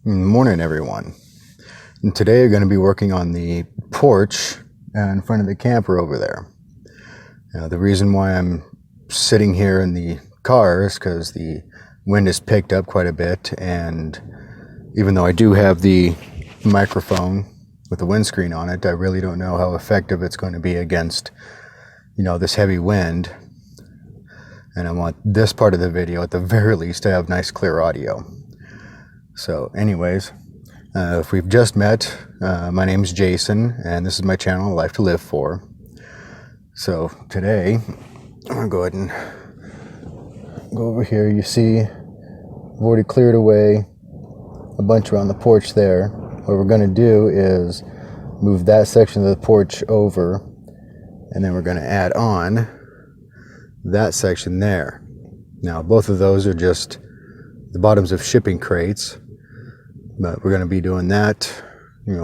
Morning, everyone. And today we're going to be working on the porch in front of the camper over there. Now, the reason why I'm sitting here in the car is because the wind has picked up quite a bit, and even though I do have the microphone with the windscreen on it, I really don't know how effective it's going to be against, this heavy wind. And I want this part of the video, at the very least, to have nice clear audio. So anyways, if we've just met, my name's Jason, and this is my channel, Life to Live For. So today, I'm going to go ahead and go over here. You see, I've already cleared away a bunch around the porch there. What we're going to do is move that section of the porch over, and then we're going to add on that section there. Now, both of those are just the bottoms of shipping crates, but we're going to be doing that,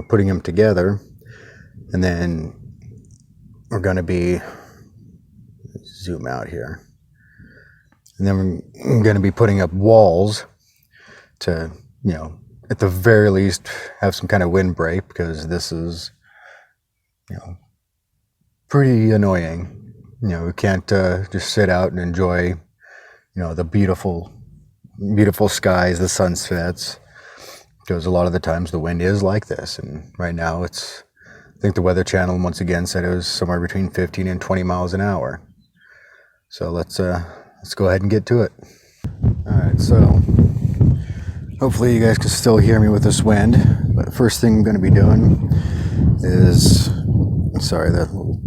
putting them together, and then we're going to be, zoom out here, and then we're going to be putting up walls to, at the very least have some kind of windbreak, because this is, pretty annoying. We can't just sit out and enjoy, the beautiful skies, the sunsets, because a lot of the times the wind is like this. And right now I think the Weather Channel once again said it was somewhere between 15 and 20 miles an hour. So let's go ahead and get to it. All right, so hopefully you guys can still hear me with this wind, but the first thing I'm going to be doing is, sorry, that little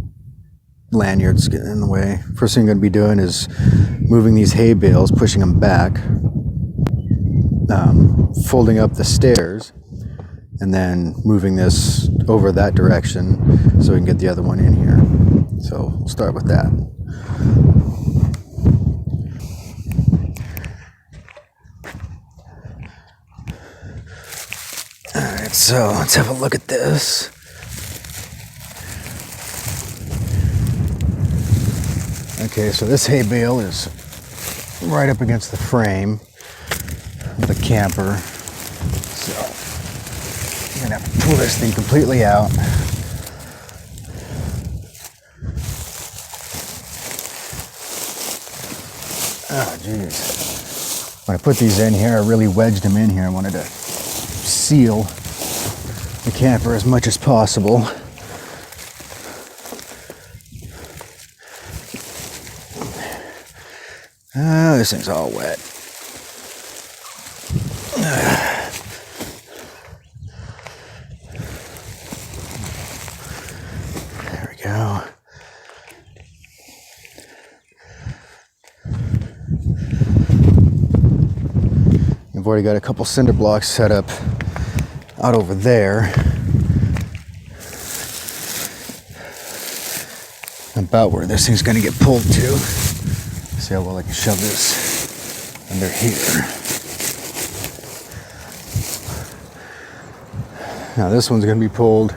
lanyard's getting in the way. First thing I'm going to be doing is moving these hay bales, pushing them back, folding up the stairs, and then moving this over that direction so we can get the other one in here. So we'll start with that. Alright, so let's have a look at this. Okay, so this hay bale is right up against the frame of the camper. So I'm gonna have to pull this thing completely out. Oh, geez. When I put these in here, I really wedged them in here. I wanted to seal the camper as much as possible. This thing's all wet. There we go. I've already got a couple cinder blocks set up out over there, about where this thing's going to get pulled to. See how well I can shove this under here. Now this one's going to be pulled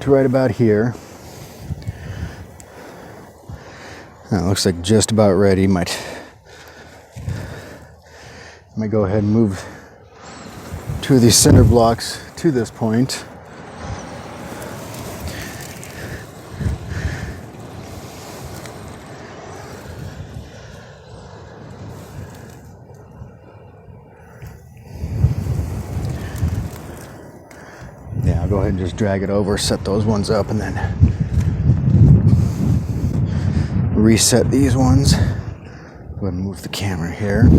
to right about here. Now it looks like just about ready. Might go ahead and move two of these cinder blocks to this point. Yeah, I'll go ahead and just drag it over, set those ones up, and then reset these ones. Go ahead and move the camera here.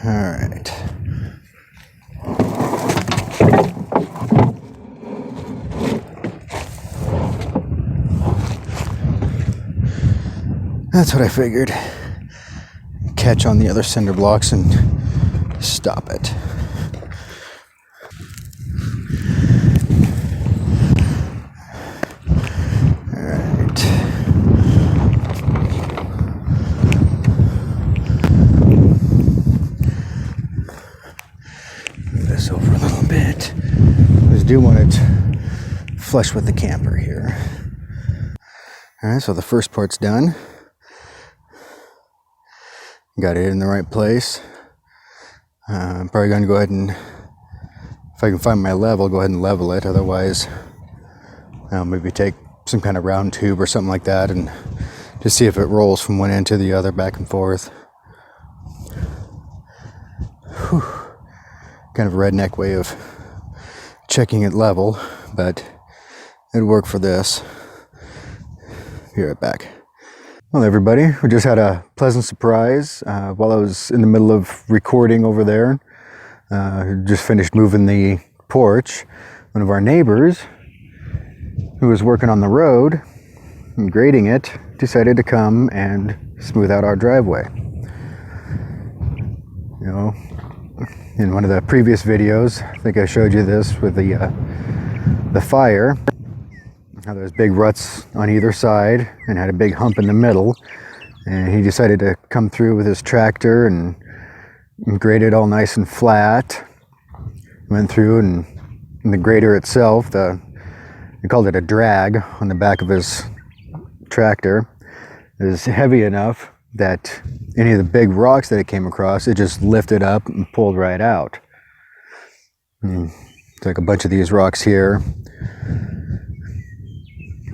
All right. That's what I figured. Catch on the other cinder blocks and stop it. All right. Move this over a little bit. I just do want it flush with the camper here. All right, so the first part's done. Got it in the right place. I'm probably going to go ahead and, if I can find my level, go ahead and level it. Otherwise, I'll maybe take some kind of round tube or something like that and just see if it rolls from one end to the other, back and forth. Whew. Kind of a redneck way of checking it level, but it'd work for this. Be right back. Well, everybody, we just had a pleasant surprise while I was in the middle of recording over there. Just finished moving the porch. One of our neighbors, who was working on the road and grading it, decided to come and smooth out our driveway. You know, in one of the previous videos, I think I showed you this with the fire. How there's big ruts on either side and had a big hump in the middle, and he decided to come through with his tractor and grade it all nice and flat. Went through and the grader itself, he called it a drag on the back of his tractor, is heavy enough that any of the big rocks that it came across, it just lifted up and pulled right out. It's like a bunch of these rocks here.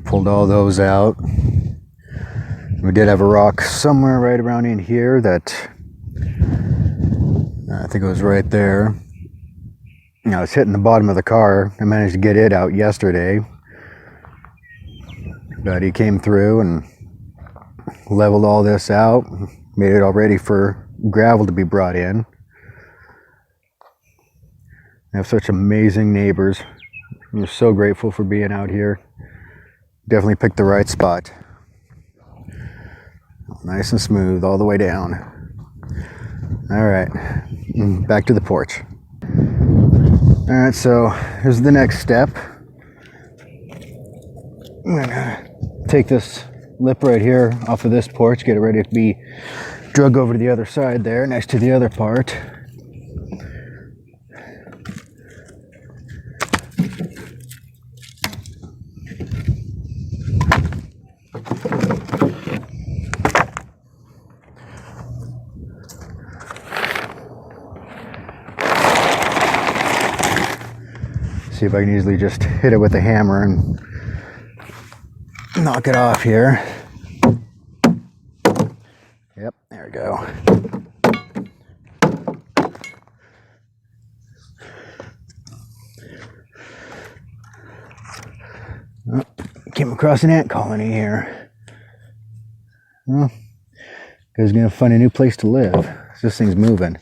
Pulled all those out. We did have a rock somewhere right around in here that I think it was right there. You know, it's hitting the bottom of the car. I managed to get it out yesterday, but he came through and leveled all this out, made it all ready for gravel to be brought in. I have such amazing neighbors. I'm so grateful for being out here. Definitely picked the right spot. Nice and smooth all the way down. All right, back to the porch. All right, so here's the next step. I'm gonna take this lip right here off of this porch, get it ready to be drug over to the other side there, next to the other part. See if I can easily just hit it with a hammer and knock it off here. Yep, there we go. Oh, came across an ant colony here. Well, guys gonna find a new place to live. This thing's moving.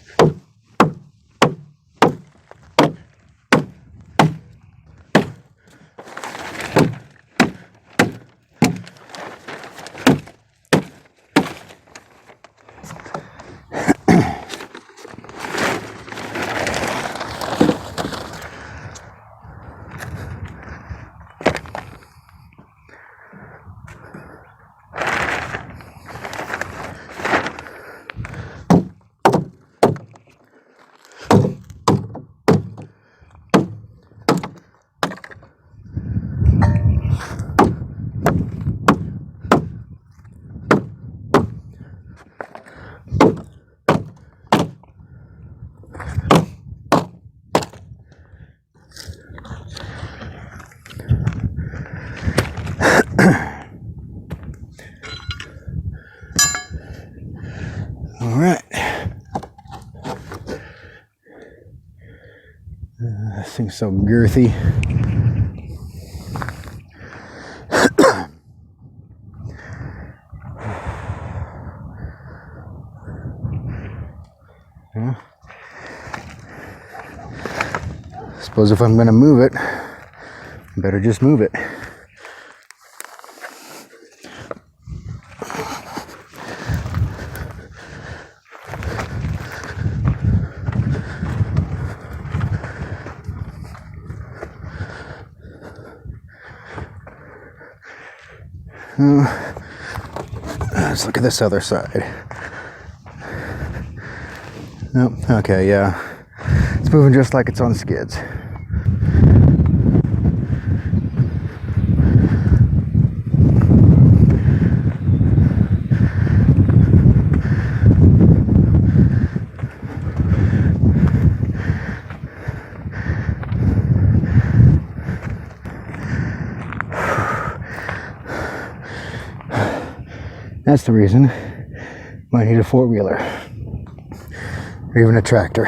All right. This thing's so girthy. Yeah. Suppose if I'm going to move it, I better just move it. Let's look at this other side. Nope. Okay, yeah. It's moving just like it's on skids. That's the reason. Might need a four-wheeler. Or even a tractor.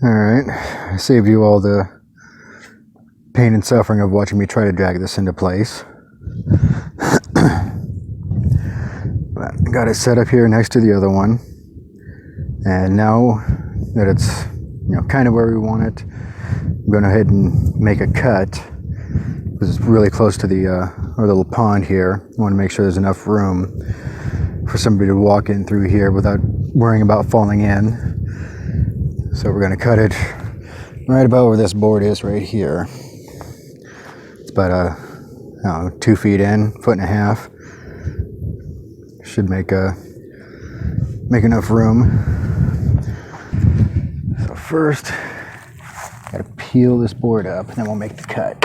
Alright, I saved you all the pain and suffering of watching me try to drag this into place. But I got it set up here next to the other one. And now that it's kind of where we want it, I'm going to go ahead and make a cut. This is really close to the our little pond here. I want to make sure there's enough room for somebody to walk in through here without worrying about falling in. So we're going to cut it right about where this board is right here. It's about 2 feet in, 1.5 feet. Should make enough room. So first, got to peel this board up, and then we'll make the cut.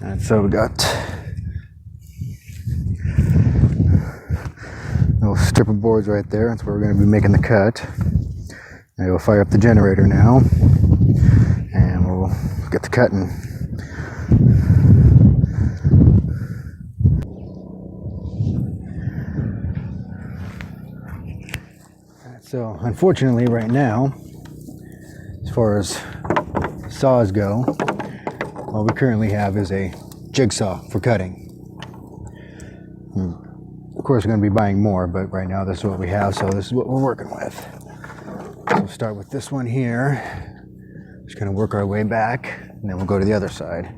And so we got a little strip of boards right there. That's where we're going to be making the cut. And we'll fire up the generator now, and we'll get the cutting. So unfortunately right now, as far as saws go, all we currently have is a jigsaw for cutting. Of course, we're going to be buying more, but right now this is what we have, so this is what we're working with. So we'll start with this one here. Just going to work our way back, and then we'll go to the other side.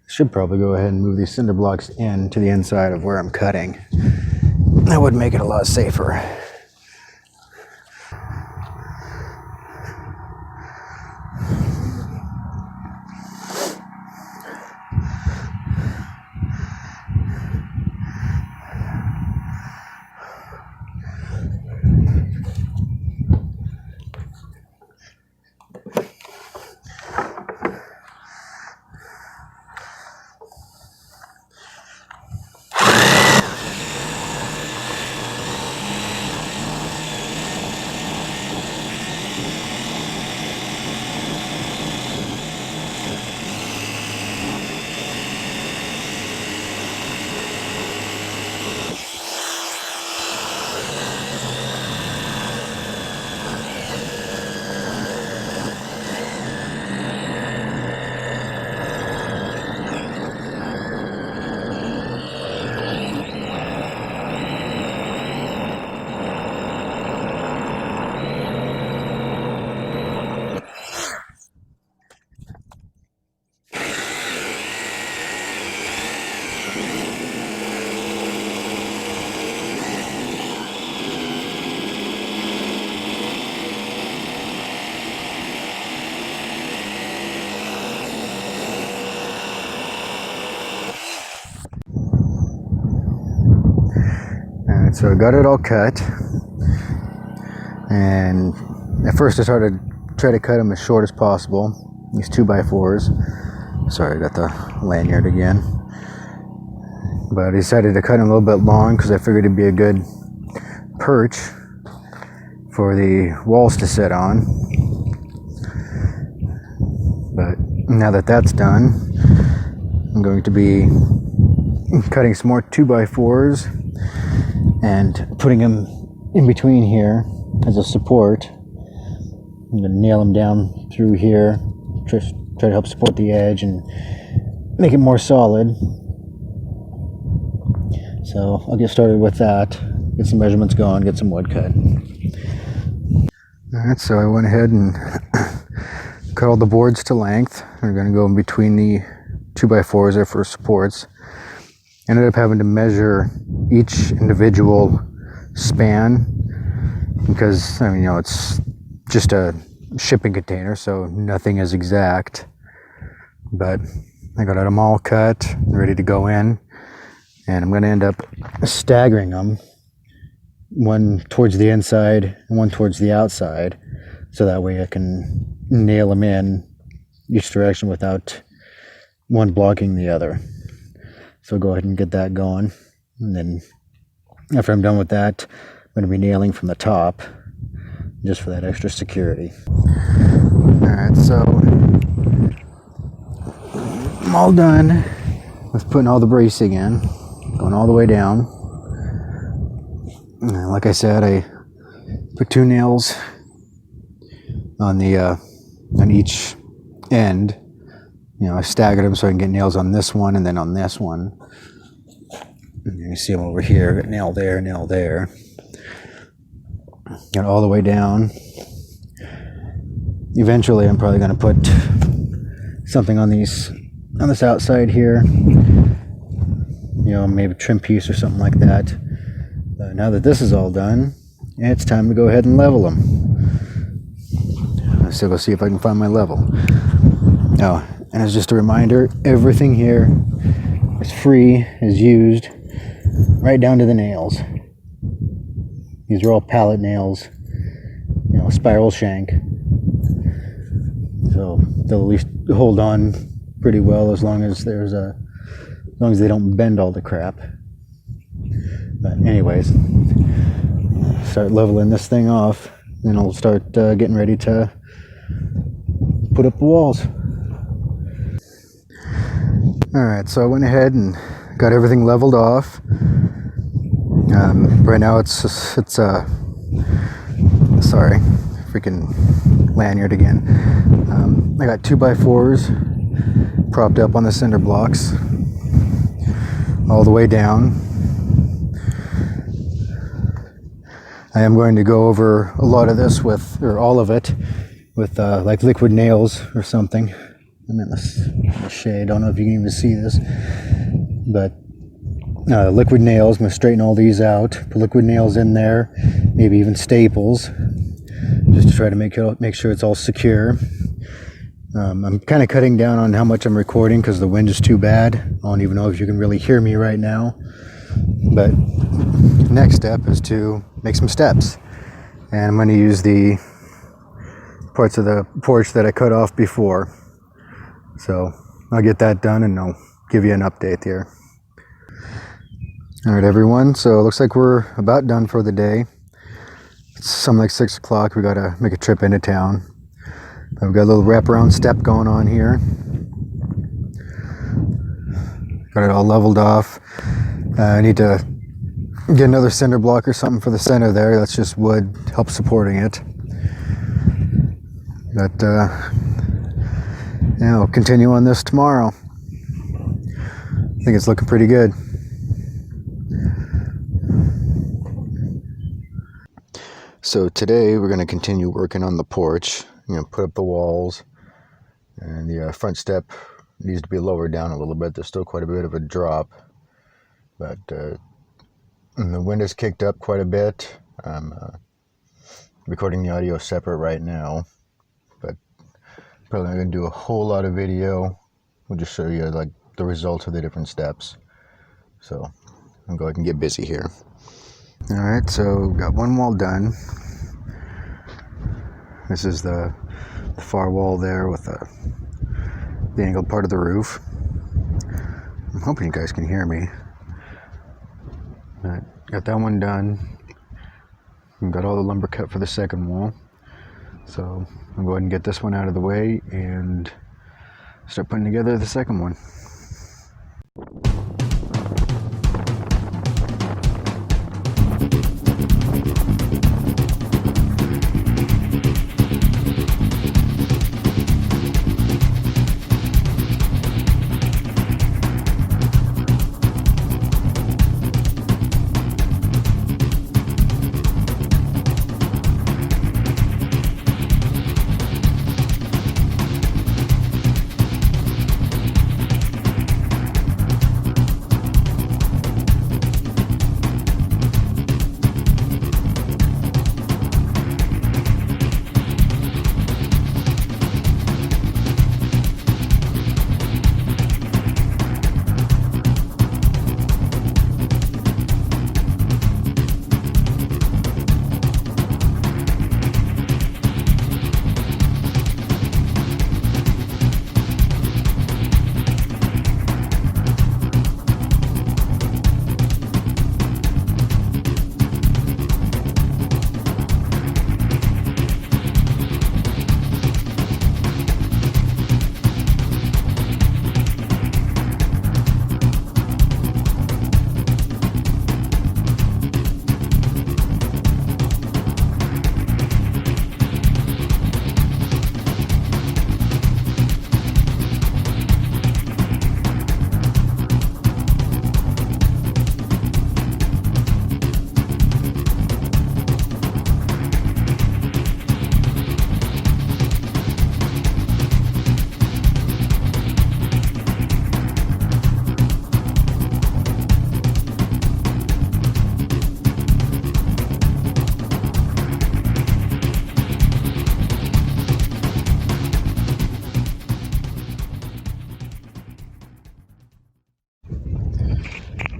Should probably go ahead and move these cinder blocks in to the inside of where I'm cutting. That would make it a lot safer. So I got it all cut, and at first I started to try to cut them as short as possible, these 2x4s. Sorry, I got the lanyard again. But I decided to cut them a little bit long because I figured it'd be a good perch for the walls to sit on. But now that that's done, I'm going to be cutting some more 2x4s and putting them in between here as a support. I'm going to nail them down through here, try to help support the edge and make it more solid. So I'll get started with that, get some measurements going, get some wood cut. Alright, so I went ahead and cut all the boards to length. I'm going to go in between the 2x4s there for supports. Ended up having to measure each individual span because, I mean, you know, it's just a shipping container, so nothing is exact. But I got them all cut, ready to go in. And I'm going to end up staggering them, one towards the inside and one towards the outside, so that way I can nail them in each direction without one blocking the other. So go ahead and get that going, and then after I'm done with that, I'm going to be nailing from the top just for that extra security. Alright, so I'm all done with putting all the bracing in, going all the way down. And like I said, I put 2 nails on each end. You know, I staggered them so I can get nails on this one and then on this one. And you see them over here, got nail there, nail there. Got all the way down. Eventually, I'm probably going to put something on this outside here. You know, maybe a trim piece or something like that. But now that this is all done, it's time to go ahead and level them. Let's go see if I can find my level. Oh, and as just a reminder, everything here is free, is used, right down to the nails. These are all pallet nails, you know, spiral shank. So they'll at least hold on pretty well as long as they don't bend all the crap. But anyways, start leveling this thing off, then I'll start getting ready to put up the walls. Alright, so I went ahead and got everything leveled off. Right now it's sorry, freaking lanyard again. I got 2x4s propped up on the cinder blocks all the way down. I am going to go over a lot of this or all of it with like liquid nails or something. I'm in the shade, I don't know if you can even see this, but liquid nails. I'm going to straighten all these out, put liquid nails in there, maybe even staples, just to try to make sure it's all secure. I'm kind of cutting down on how much I'm recording because the wind is too bad. I don't even know if you can really hear me right now. But next step is to make some steps. And I'm going to use the parts of the porch that I cut off before. So I'll get that done and I'll give you an update here. Alright everyone, so it looks like we're about done for the day. It's something like 6 o'clock. We gotta make a trip into town. We've got a little wraparound step going on here. Got it all leveled off. I need to get another cinder block or something for the center there. That's just wood, help supporting it. But yeah, we'll continue on this tomorrow. I think it's looking pretty good. So today we're going to continue working on the porch. I'm going to put up the walls, and the front step needs to be lowered down a little bit. There's still quite a bit of a drop, but and the wind has kicked up quite a bit. I'm recording the audio separate right now, but probably not going to do a whole lot of video. We'll just show you like the results of the different steps. So I'll go ahead and get busy here. Alright, so got one wall done. This is the far wall there with the angled part of the roof. I'm hoping you guys can hear me. Got that one done. Got all the lumber cut for the second wall. So I'll go ahead and get this one out of the way and start putting together the second one.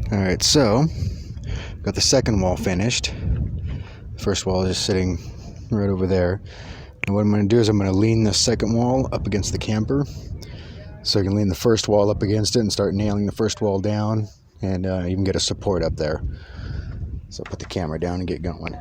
Alright, so got the second wall finished. First wall is just sitting right over there. And what I'm going to do is I'm going to lean the second wall up against the camper. So I can lean the first wall up against it and start nailing the first wall down, and even get a support up there. So I'll put the camera down and get going.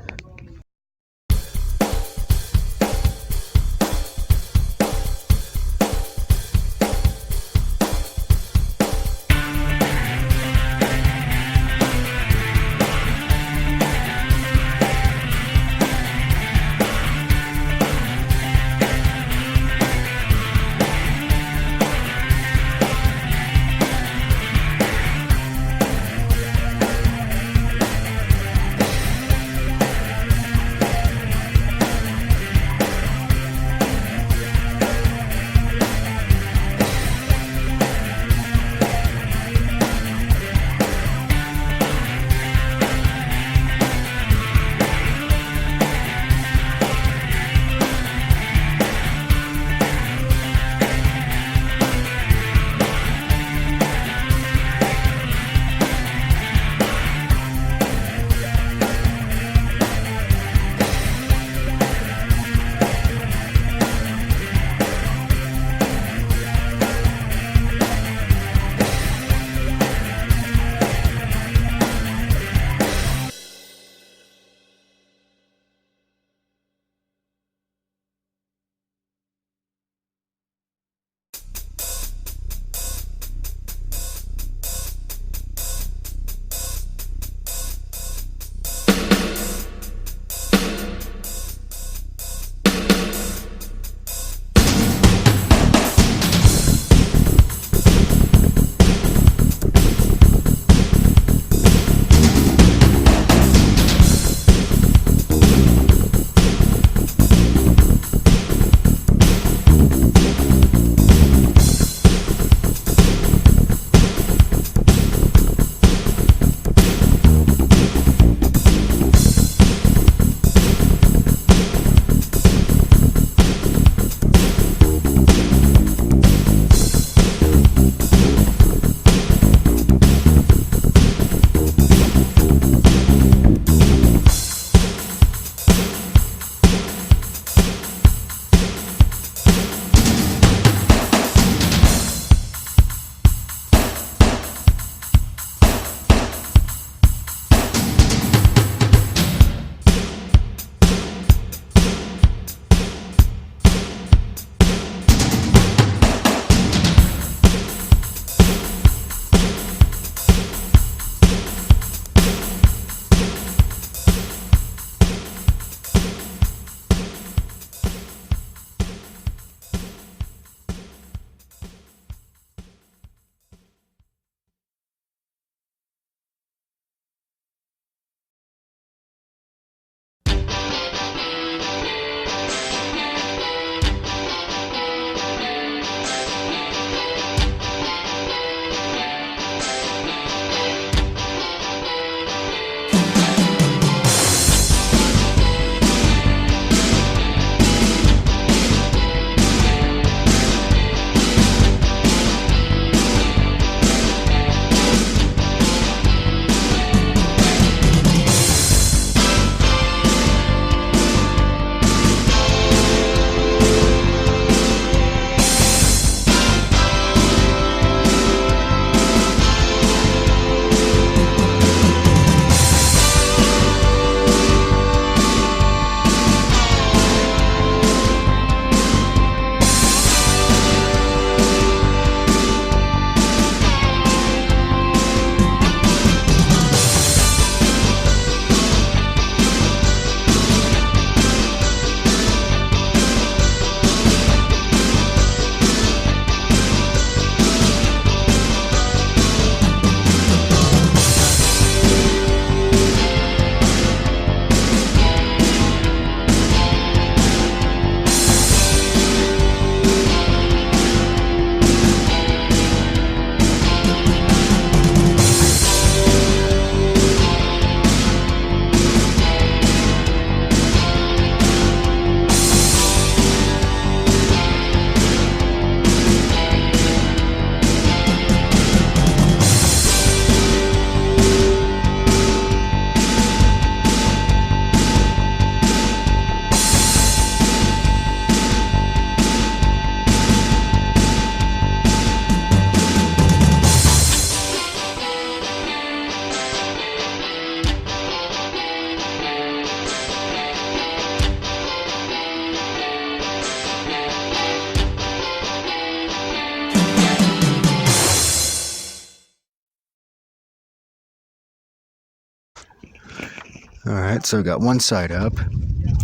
Alright, so I got one side up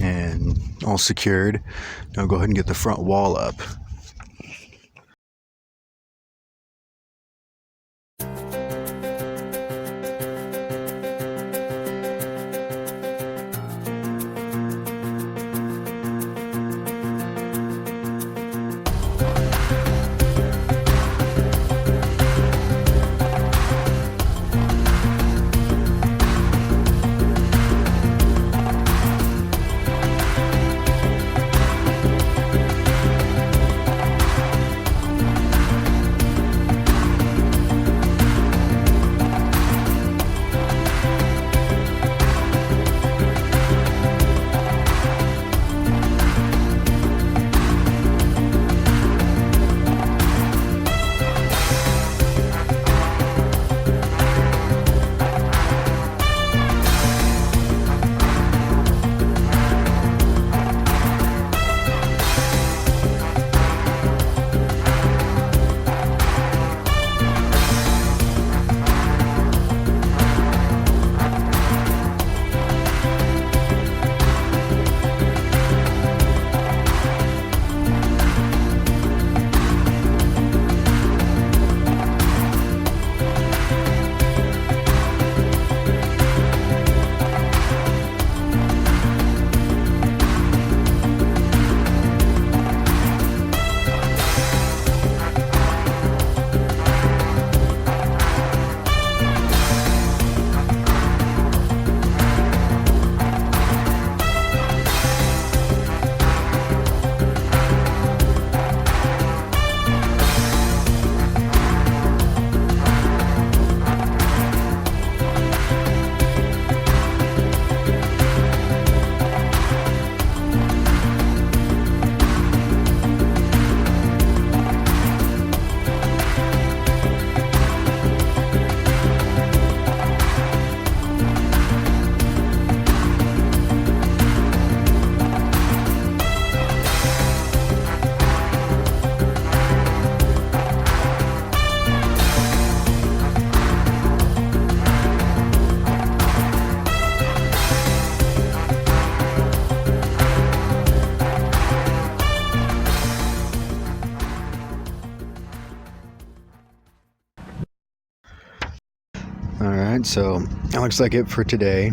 and all secured. Now I'll go ahead and get the front wall up. Alright, so that looks like it for today.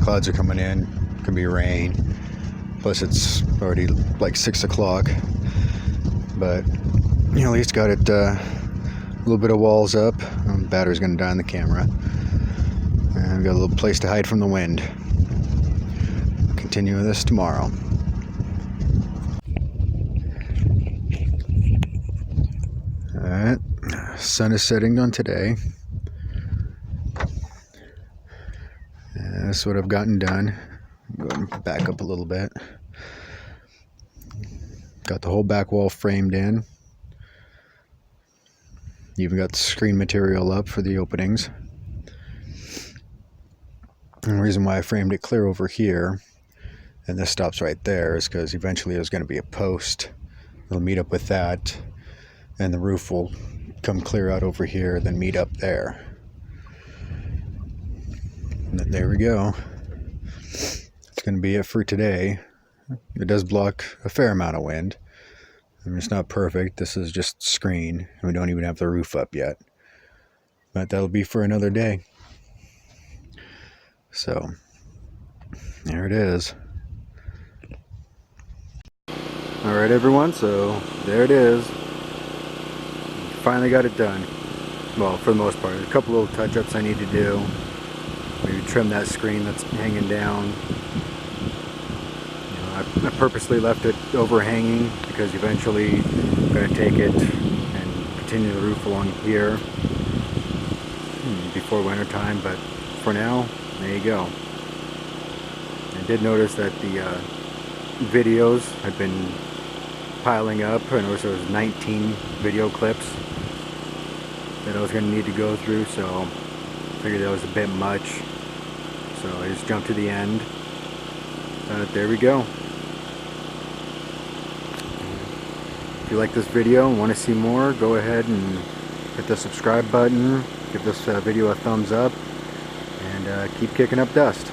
Clouds are coming in, could be rain. Plus it's already like 6 o'clock. But you know, at least got it a little bit of walls up. Battery's gonna die on the camera. And got a little place to hide from the wind. Continue this tomorrow. Alright, sun is setting on today. That's what I've gotten done. Go and back up a little bit. Got the whole back wall framed in. Even got the screen material up for the openings. And the reason why I framed it clear over here, and this stops right there, is because eventually there's going to be a post. It'll meet up with that, and the roof will come clear out over here, then meet up there. And there we go. That's going to be it for today. It does block a fair amount of wind. I mean, it's not perfect. This is just screen, and we don't even have the roof up yet. But that'll be for another day. So, there it is. Alright everyone, so there it is. Finally got it done. Well, for the most part. A couple little touch-ups I need to do. Maybe trim that screen that's hanging down. You know, I purposely left it overhanging because eventually I'm going to take it and continue the roof along here before winter time, but for now, there you go. I did notice that the videos had been piling up. I noticed there was 19 video clips that I was going to need to go through, so I figured that was a bit much. So I just jumped to the end. There we go. If you like this video and want to see more, go ahead and hit the subscribe button, give this video a thumbs up, and keep kicking up dust.